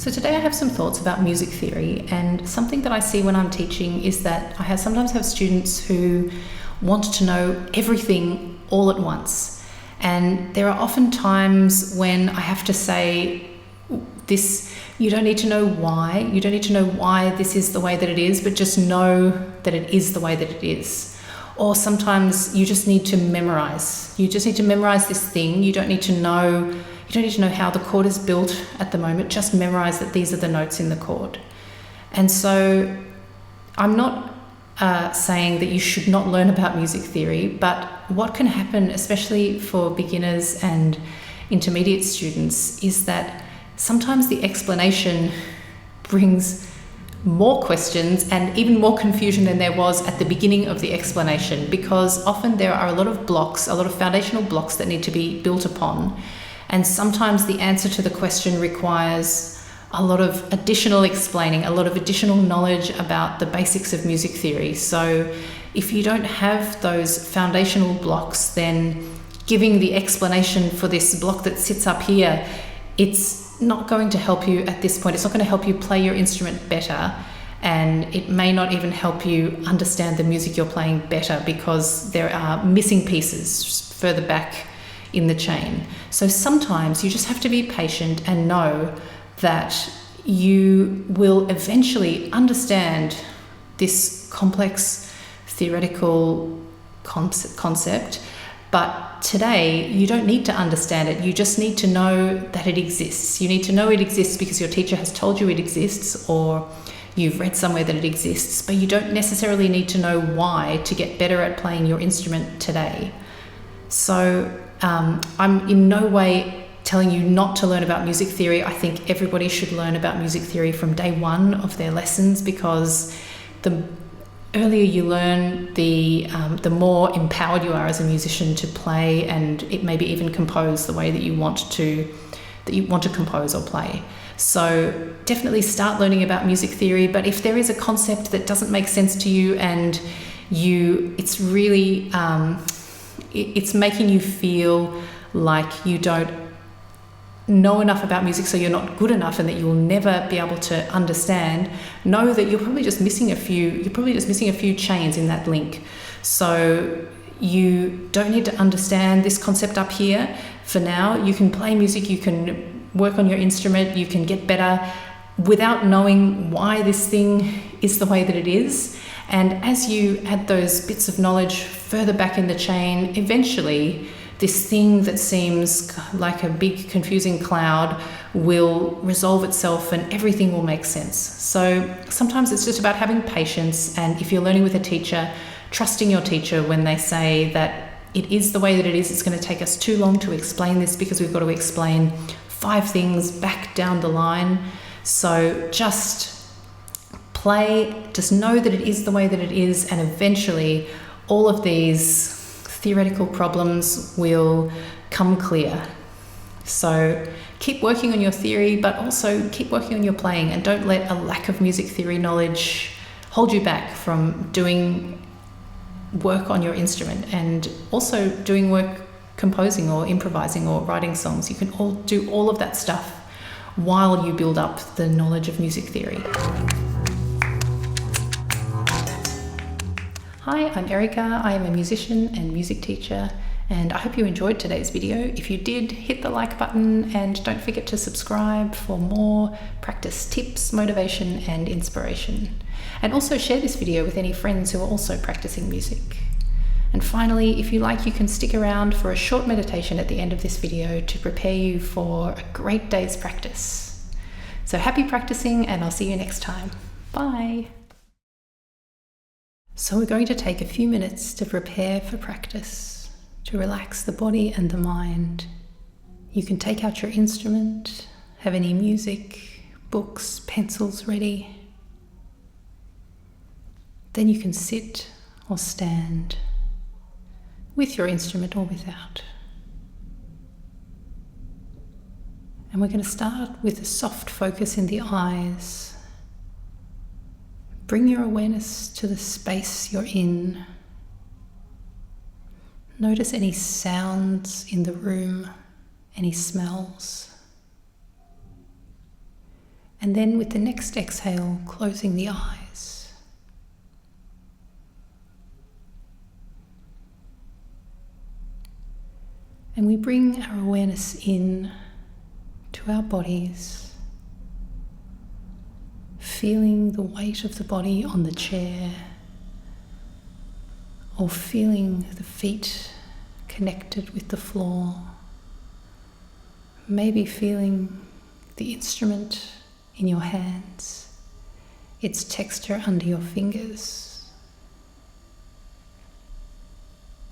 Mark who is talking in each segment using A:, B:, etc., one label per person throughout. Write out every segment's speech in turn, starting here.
A: So today I have some thoughts about music theory, and something that I see when I'm teaching is that I sometimes have students who want to know everything all at once. And there are often times when I have to say this, you don't need to know why. You don't need to know why this is the way that it is, but just know that it is the way that it is. Or sometimes you just need to memorize. You just need to memorize this thing. You don't need to know how the chord is built at the moment. Just memorize that these are the notes in the chord. And so I'm not saying that you should not learn about music theory, but what can happen, especially for beginners and intermediate students, is that sometimes the explanation brings more questions and even more confusion than there was at the beginning of the explanation, because often there are a lot of blocks, a lot of foundational blocks that need to be built upon. And sometimes the answer to the question requires a lot of additional explaining, a lot of additional knowledge about the basics of music theory. So if you don't have those foundational blocks, then giving the explanation for this block that sits up here, it's not going to help you at this point. It's not going to help you play your instrument better, and it may not even help you understand the music you're playing better because there are missing pieces further back in the chain. So sometimes you just have to be patient and know that you will eventually understand this complex theoretical concept, but today you don't need to understand it. You just need to know that it exists. You need to know it exists because your teacher has told you it exists, or you've read somewhere that it exists, but you don't necessarily need to know why to get better at playing your instrument today. So I'm in no way telling you not to learn about music theory. I think everybody should learn about music theory from day one of their lessons, because the earlier you learn, the more empowered you are as a musician to play, and it maybe even compose the way that you want to compose or play. So definitely start learning about music theory. But if there is a concept that doesn't make sense to you and it's really it's making you feel like you don't know enough about music, so you're not good enough and that you'll never be able to understand, know that you're probably just missing a few chains in that link. So you don't need to understand this concept up here. For now, you can play music, you can work on your instrument, you can get better without knowing why this thing is the way that it is. And as you add those bits of knowledge further back in the chain, eventually this thing that seems like a big confusing cloud will resolve itself and everything will make sense. So sometimes it's just about having patience, and if you're learning with a teacher, trusting your teacher when they say that it is the way that it is. It's going to take us too long to explain this because we've got to explain 5 things back down the line. So just play, just know that it is the way that it is, and eventually all of these theoretical problems will come clear. So keep working on your theory, but also keep working on your playing, and don't let a lack of music theory knowledge hold you back from doing work on your instrument, and also doing work composing or improvising or writing songs. You can all do all of that stuff while you build up the knowledge of music theory. Hi, I'm Erica. I am a musician and music teacher, and I hope you enjoyed today's video. If you did, hit the like button and don't forget to subscribe for more practice tips, motivation and inspiration. And also share this video with any friends who are also practicing music. And finally, if you like, you can stick around for a short meditation at the end of this video to prepare you for a great day's practice. So happy practicing, and I'll see you next time. Bye. So we're going to take a few minutes to prepare for practice, to relax the body and the mind. You can take out your instrument, have any music, books, pencils ready. Then you can sit or stand with your instrument or without. And we're going to start with a soft focus in the eyes. Bring your awareness to the space you're in. Notice any sounds in the room, any smells. And then with the next exhale, closing the eyes. And we bring our awareness in to our bodies, feeling the weight of the body on the chair, or feeling the feet connected with the floor, maybe feeling the instrument in your hands, its texture under your fingers,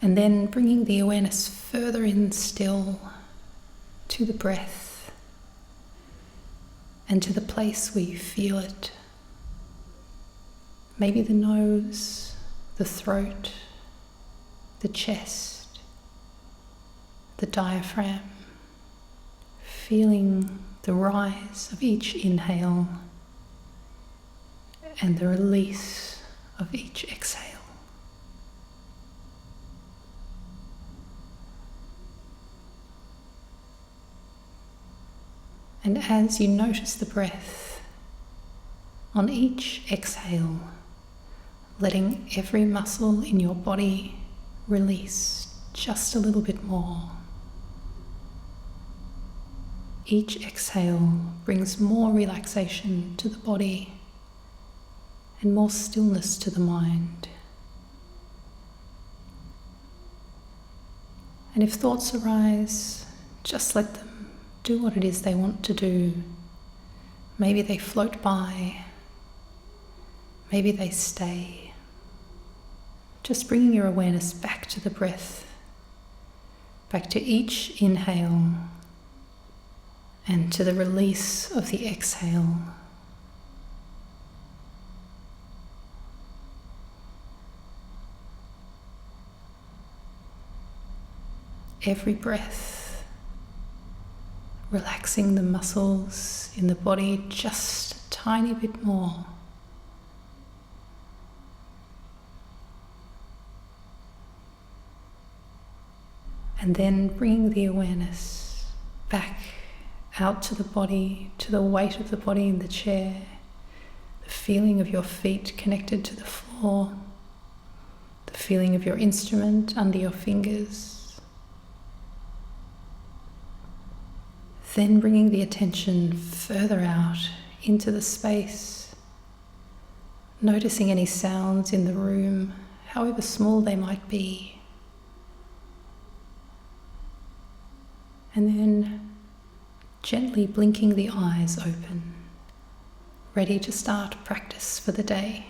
A: and then bringing the awareness further in still to the breath and to the place where you feel it, maybe the nose, the throat, the chest, the diaphragm, feeling the rise of each inhale and the release of each exhale. And as you notice the breath, on each exhale, letting every muscle in your body release just a little bit more. Each exhale brings more relaxation to the body and more stillness to the mind. And if thoughts arise, just let them do what it is they want to do. Maybe they float by, maybe they stay. Just bringing your awareness back to the breath, back to each inhale, and to the release of the exhale. Every breath, relaxing the muscles in the body just a tiny bit more. And then bringing the awareness back out to the body, to the weight of the body in the chair, the feeling of your feet connected to the floor, the feeling of your instrument under your fingers. Then bringing the attention further out into the space, noticing any sounds in the room, however small they might be. And then gently blinking the eyes open, ready to start practice for the day.